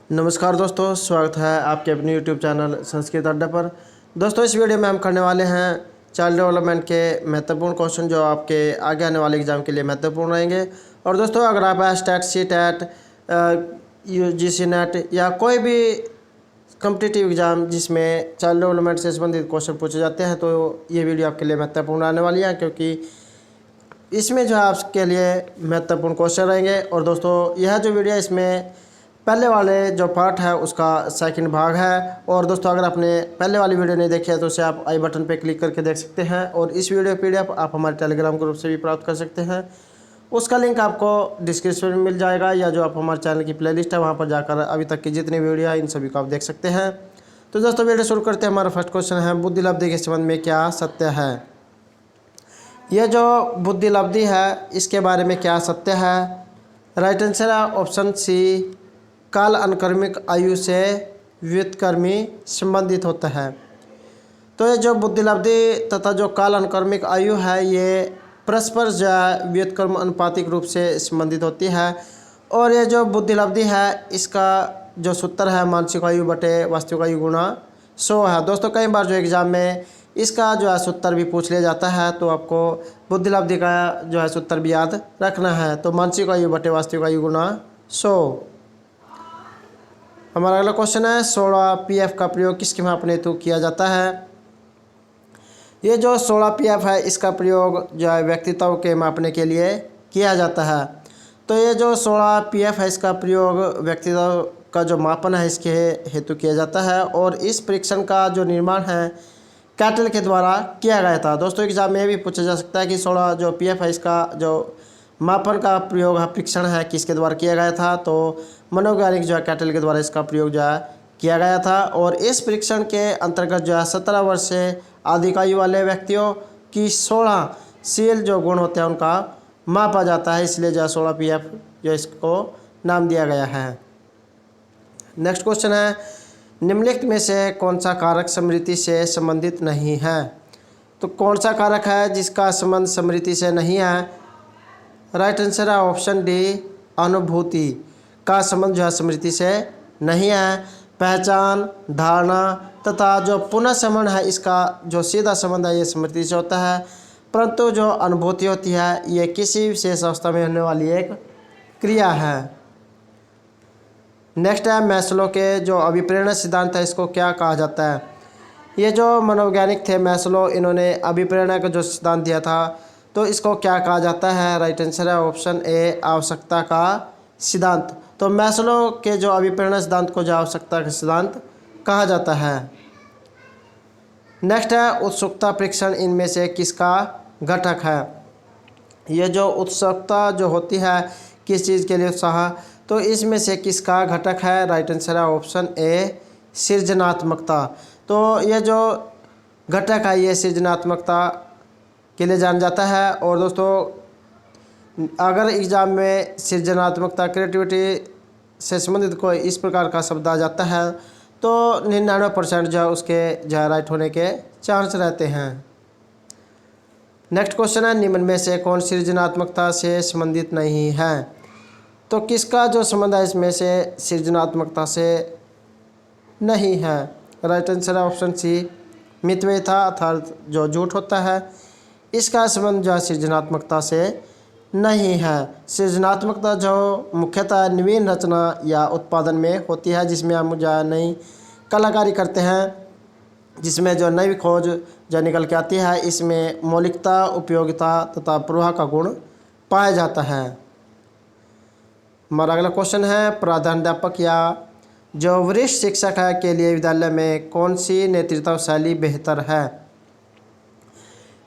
नमस्कार दोस्तों, स्वागत है आपके अपने YouTube चैनल संस्कृत अड्डा पर। दोस्तों, इस वीडियो में हम करने वाले हैं चाइल्ड डेवलपमेंट के महत्वपूर्ण क्वेश्चन जो आपके आगे आने वाले एग्जाम के लिए महत्वपूर्ण रहेंगे। और दोस्तों, अगर आप state CTET UGC NET या कोई भी कॉम्पिटिटिव एग्ज़ाम जिसमें चाइल्ड डेवलपमेंट से संबंधित क्वेश्चन पूछे जाते हैं तो ये वीडियो आपके लिए महत्वपूर्ण आने वाली है, क्योंकि इसमें जो है आपके लिए महत्वपूर्ण क्वेश्चन रहेंगे। और दोस्तों, यह जो वीडियो इसमें पहले वाले जो पार्ट है उसका सेकंड भाग है। और दोस्तों, अगर आपने पहले वाली वीडियो नहीं देखी है तो उसे आप आई बटन पर क्लिक करके देख सकते हैं। और इस वीडियो PDF आप हमारे टेलीग्राम ग्रुप से भी प्राप्त कर सकते हैं। उसका लिंक आपको डिस्क्रिप्शन में मिल जाएगा, या जो आप हमारे चैनल की प्लेलिस्ट है वहाँ पर जाकर अभी तक की जितनी वीडियो है इन सभी को आप देख सकते हैं। तो दोस्तों, वीडियो शुरू करते हैं। हमारा फर्स्ट क्वेश्चन है, बुद्धि लब्धि के संबंध में क्या सत्य है। ये जो बुद्धि लब्धि है इसके बारे में क्या सत्य है। राइट आंसर है ऑप्शन सी, काल अनकर्मिक आयु से व्युत्क्रमी संबंधित होता है। तो ये जो बुद्धि लब्धि तथा जो काल अनकर्मिक आयु है ये परस्पर जो है व्युत्क्रम अनुपातिक रूप से संबंधित होती है। और ये जो बुद्धि लब्धि है इसका जो सूत्र है मानसिक आयु बटे वास्तविक आयु गुणा 100 है। दोस्तों, कई बार जो एग्ज़ाम में इसका जो है सूत्र भी पूछ लिया जाता है, तो आपको बुद्धि लब्धि का जो है सूत्र भी याद रखना है। तो मानसिक आयु बटे वास्तविक आयु गुणा 100। हमारा अगला क्वेश्चन है, 16 PF का प्रयोग किसके मापने हेतु किया जाता है। ये जो 16 PF है इसका प्रयोग जो है व्यक्तित्व के मापने के लिए किया जाता है। तो ये जो 16 PF है इसका प्रयोग व्यक्तित्व का जो मापन है इसके हेतु किया जाता है। और इस परीक्षण का जो निर्माण है कैटल के द्वारा किया गया था। दोस्तों, एग्जाम में भी पूछा जा सकता है कि 16 जो PF है इसका जो मापन का प्रयोग है परीक्षण है किसके द्वारा किया गया था। तो मनोवैज्ञानिक जो है कैटल के द्वारा इसका प्रयोग जो है किया गया था। और इस परीक्षण के अंतर्गत जो है 17 वर्ष से अधिक आयु वाले व्यक्तियों की 16 शील जो गुण होते हैं उनका मापा जाता है, इसलिए जो है 16 PF जो इसको नाम दिया गया है। नेक्स्ट क्वेश्चन है, निम्नलिखित में से कौन सा कारक स्मृति से संबंधित नहीं है। तो कौन सा कारक है जिसका संबंध स्मृति से नहीं है। राइट आंसर है ऑप्शन डी, अनुभूति का संबंध जो है स्मृति से नहीं है। पहचान, धारणा तथा जो पुनः स्मरण है इसका जो सीधा संबंध है ये स्मृति से होता है, परंतु जो अनुभूति होती है ये किसी विशेष अवस्था में होने वाली एक क्रिया है। नेक्स्ट है, मैस्लो के जो अभिप्रेरणा सिद्धांत है इसको क्या कहा जाता है। ये जो मनोवैज्ञानिक थे मैस्लो, इन्होंने अभिप्रेरणा का जो सिद्धांत दिया था तो इसको क्या कहा जाता है। राइट आंसर है ऑप्शन ए, आवश्यकता का सिद्धांत। तो मैस्लो के जो अभिप्रेरणा सिद्धांत को जो आवश्यकता का सिद्धांत कहा जाता है। नेक्स्ट है, उत्सुकता परीक्षण इनमें से किसका घटक है। ये जो उत्सुकता जो होती है किस चीज़ के लिए उत्साह, तो इसमें से किसका घटक है। राइट आंसर है ऑप्शन ए, सृजनात्मकता। तो ये जो घटक है ये सृजनात्मकता के लिए जाना जाता है। और दोस्तों, अगर एग्ज़ाम में सृजनात्मकता क्रिएटिविटी से संबंधित कोई इस प्रकार का शब्द आ जाता है तो 99% जो है उसके जो है राइट होने के चांस रहते हैं। नेक्स्ट क्वेश्चन है, निम्न में से कौन सृजनात्मकता से संबंधित नहीं है। तो किसका जो संबंध है इसमें से सृजनात्मकता से नहीं है। राइट आंसर है ऑप्शन सी, मितव्ययिता अर्थात जो झूठ होता है इसका संबंध जो है सृजनात्मकता से नहीं है। सृजनात्मकता जो मुख्यतः नवीन रचना या उत्पादन में होती है, जिसमें हम जो है नई कलाकारी करते हैं, जिसमें जो नई खोज जो निकल के आती है इसमें मौलिकता, उपयोगिता तथा प्रवाह का गुण पाया जाता है। हमारा अगला क्वेश्चन है, प्रधानाध्यापक या जो वरिष्ठ शिक्षक है के लिए विद्यालय में कौन सी नेतृत्व शैली बेहतर है।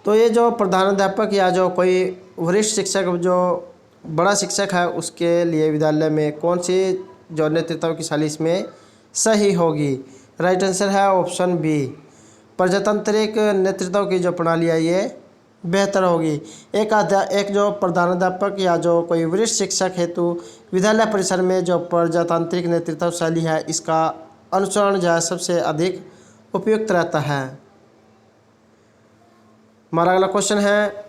तो ये जो प्रधानाध्यापक या जो कोई वरिष्ठ शिक्षक जो बड़ा शिक्षक है उसके लिए विद्यालय में कौन सी जो नेतृत्व की शैली इसमें सही होगी। राइट आंसर है ऑप्शन बी, प्रजातांत्रिक नेतृत्व की जो प्रणाली है ये बेहतर होगी। एक जो प्रधानाध्यापक या जो कोई वरिष्ठ शिक्षक हेतु विद्यालय परिसर में जो प्रजातांत्रिक नेतृत्व शैली है इसका अनुसरण जो है सबसे अधिक उपयुक्त रहता है। हमारा अगला क्वेश्चन है,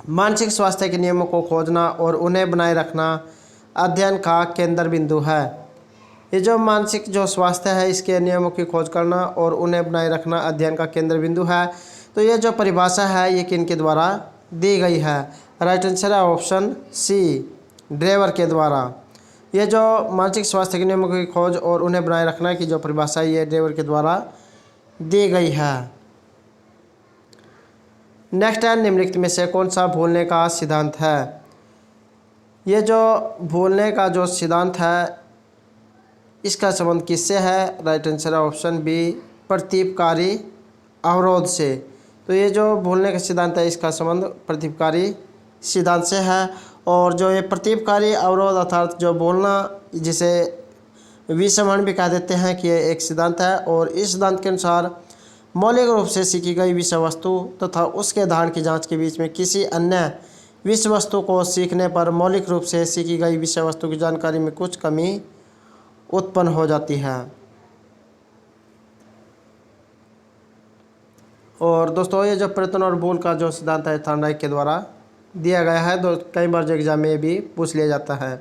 मानसिक स्वास्थ्य के नियमों को खोजना और उन्हें बनाए रखना अध्ययन का केंद्र बिंदु है। ये जो मानसिक जो स्वास्थ्य है इसके नियमों की खोज करना और उन्हें बनाए रखना अध्ययन का केंद्र बिंदु है। तो ये जो परिभाषा है ये किन के द्वारा दी गई है? राइट आंसर है ऑप्शन सी, ड्रेवर के द्वारा। ये जो मानसिक स्वास्थ्य के नियमों की खोज और उन्हें बनाए रखना की जो परिभाषा है ये ड्रेवर के द्वारा दी गई है। नेक्स्ट है, निम्नलिखित में से कौन सा भूलने का सिद्धांत है? ये जो भूलने का जो सिद्धांत है इसका संबंध किससे है? राइट आंसर है ऑप्शन बी, प्रतिपकारी अवरोध से। तो ये जो भूलने का सिद्धांत है इसका संबंध प्रतिपकारी सिद्धांत से है। और जो ये प्रतिपकारी अवरोध अर्थात जो बोलना, जिसे विसंवरण भी कह देते हैं, कि ये एक सिद्धांत है। और इस सिद्धांत के अनुसार मौलिक रूप से सीखी गई विषय वस्तु तथा उसके धारण की जांच के बीच में किसी अन्य विषय वस्तु को सीखने पर मौलिक रूप से सीखी गई विषय वस्तु की जानकारी में कुछ कमी उत्पन्न हो जाती है। और दोस्तों ये जो प्रयत्न और भूल का जो सिद्धांत है थॉर्नडाइक के द्वारा दिया गया है। कई बार जो एग्जाम में भी पूछ लिया जाता है।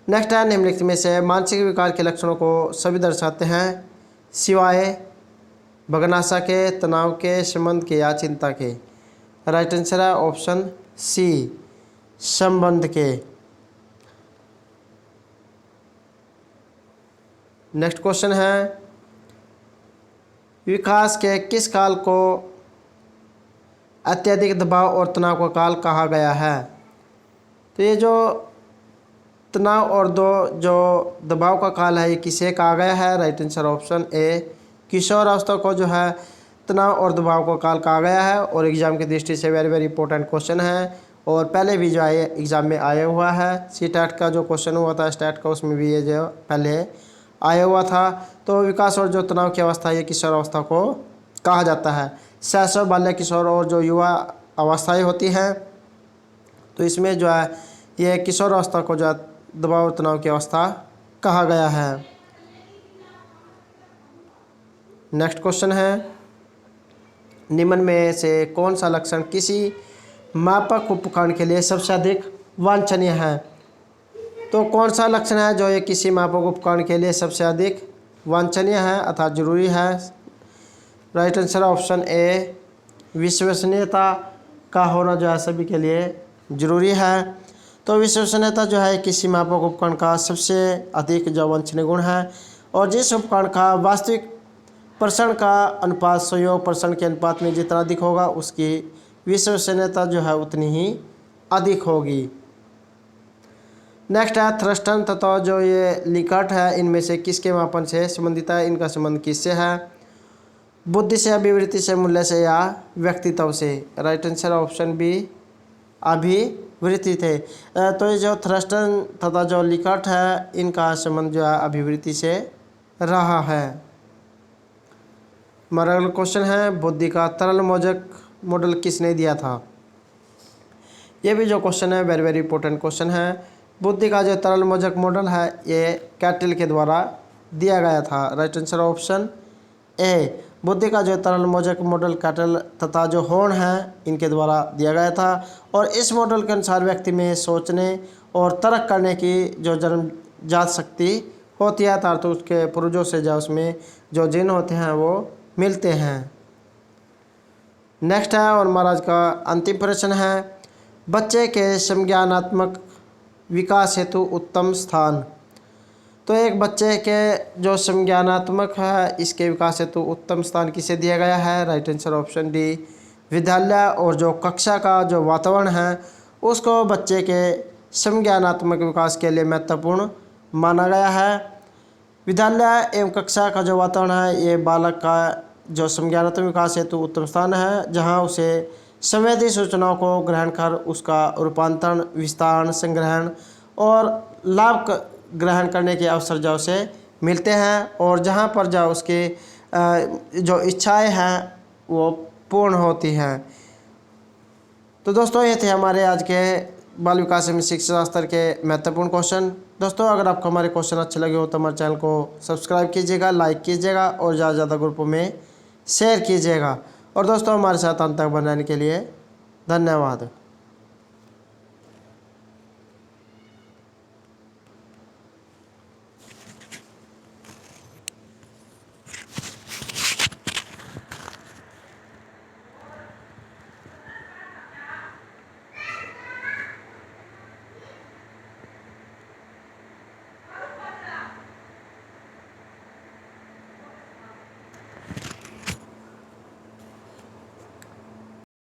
नेक्स्ट है, निम्नलिखित में से मानसिक विकार के लक्षणों को सभी दर्शाते हैं सिवाय भगनाशा के, तनाव के, संबंध के या चिंता के? राइट आंसर है ऑप्शन सी, संबंध के। नेक्स्ट क्वेश्चन है, विकास के किस काल को अत्यधिक दबाव और तनाव का काल कहा गया है? तो ये जो तनाव और जो दबाव का काल है ये किसे कहा गया है? राइट आंसर ऑप्शन ए, किशोरावस्था को जो है तनाव और दबाव का काल कहा गया है। और एग्जाम की दृष्टि से वेरी वेरी इंपॉर्टेंट क्वेश्चन है और पहले भी जो है एग्जाम में आया हुआ है। सीटेट का जो क्वेश्चन हुआ था स्टेट का, उसमें भी ये जो पहले आया हुआ था। तो विकास और जो तनाव की अवस्था ये किशोरावस्था को कहा जाता है। शैशव, बाल्य, किशोर और जो युवा अवस्थाएं होती हैं तो इसमें जो है ये किशोरावस्था को जो है दबाव और तनाव की अवस्था कहा गया है। नेक्स्ट क्वेश्चन है, निम्न में से कौन सा लक्षण किसी मापक उपकरण के लिए सबसे अधिक वांछनीय है? तो कौन सा लक्षण है जो ये किसी मापक उपकरण के लिए सबसे अधिक वांछनीय है अर्थात जरूरी है? राइट आंसर ऑप्शन ए, विश्वसनीयता का होना जो है सभी के लिए जरूरी है। तो विश्वसनीयता जो है किसी मापक उपकरण का सबसे अधिक जो वांछनीय गुण है। और जिस उपकरण का वास्तविक प्रसारण का अनुपात संयोग प्रसारण के अनुपात में जितना अधिक होगा उसकी विश्वसनीयता जो है उतनी ही अधिक होगी। नेक्स्ट है, थ्रस्टन तथा जो ये लिकर्ट है इनमें से किसके मापन से संबंधित है? इनका संबंध किससे है? बुद्धि से, अभिवृत्ति से, मूल्य से या व्यक्तित्व से? राइट आंसर ऑप्शन बी, अभिवृत्ति थे। तो ये जो थ्रस्टन तथा जो लिकर्ट है इनका संबंध जो है अभिवृत्ति से रहा है। हमारा अगला क्वेश्चन है, बुद्धि का तरल मोजक मॉडल किसने दिया था? ये भी जो क्वेश्चन है वेरी वेरी इंपॉर्टेंट क्वेश्चन है। बुद्धि का जो तरल मोजक मॉडल है ये कैटल के द्वारा दिया गया था। राइट आंसर ऑप्शन ए, बुद्धि का जो तरल मोजक मॉडल कैटल तथा जो हॉर्न है इनके द्वारा दिया गया था। और इस मॉडल के अनुसार व्यक्ति में सोचने और तर्क करने की जो जन्मजात शक्ति होती है अर्थात तो उसके पूर्वजों से जो उसमें जो जिन होते हैं वो मिलते हैं। नेक्स्ट है और महाराज का अंतिम प्रश्न है, बच्चे के संज्ञानात्मक विकास हेतु उत्तम स्थान? तो एक बच्चे के जो संज्ञानात्मक है इसके विकास हेतु उत्तम स्थान किसे दिया गया है? राइट आंसर ऑप्शन डी, विद्यालय और जो कक्षा का जो वातावरण है उसको बच्चे के संज्ञानात्मक विकास के लिए महत्वपूर्ण माना गया है। विद्यालय एवं कक्षा का जो वातावरण है ये बालक का जो संज्ञानात्मक विकास हेतु उत्तम स्थान है, जहाँ उसे संवेदी सूचनाओं को ग्रहण कर उसका रूपांतरण, विस्तारण, संग्रहण और लाभ ग्रहण करने के अवसर जो उसे मिलते हैं और जहाँ पर जो उसके जो इच्छाएं हैं वो पूर्ण होती हैं। तो दोस्तों ये थे हमारे आज के बाल विकास एवं शिक्षा शास्त्र के महत्वपूर्ण क्वेश्चन। दोस्तों अगर आपको हमारे क्वेश्चन अच्छे लगे हो तो हमारे चैनल को सब्सक्राइब कीजिएगा, लाइक कीजिएगा और ज़्यादा से ज़्यादा ग्रुपों में शेयर कीजिएगा। और दोस्तों हमारे साथ अंत तक बनाने के लिए धन्यवाद।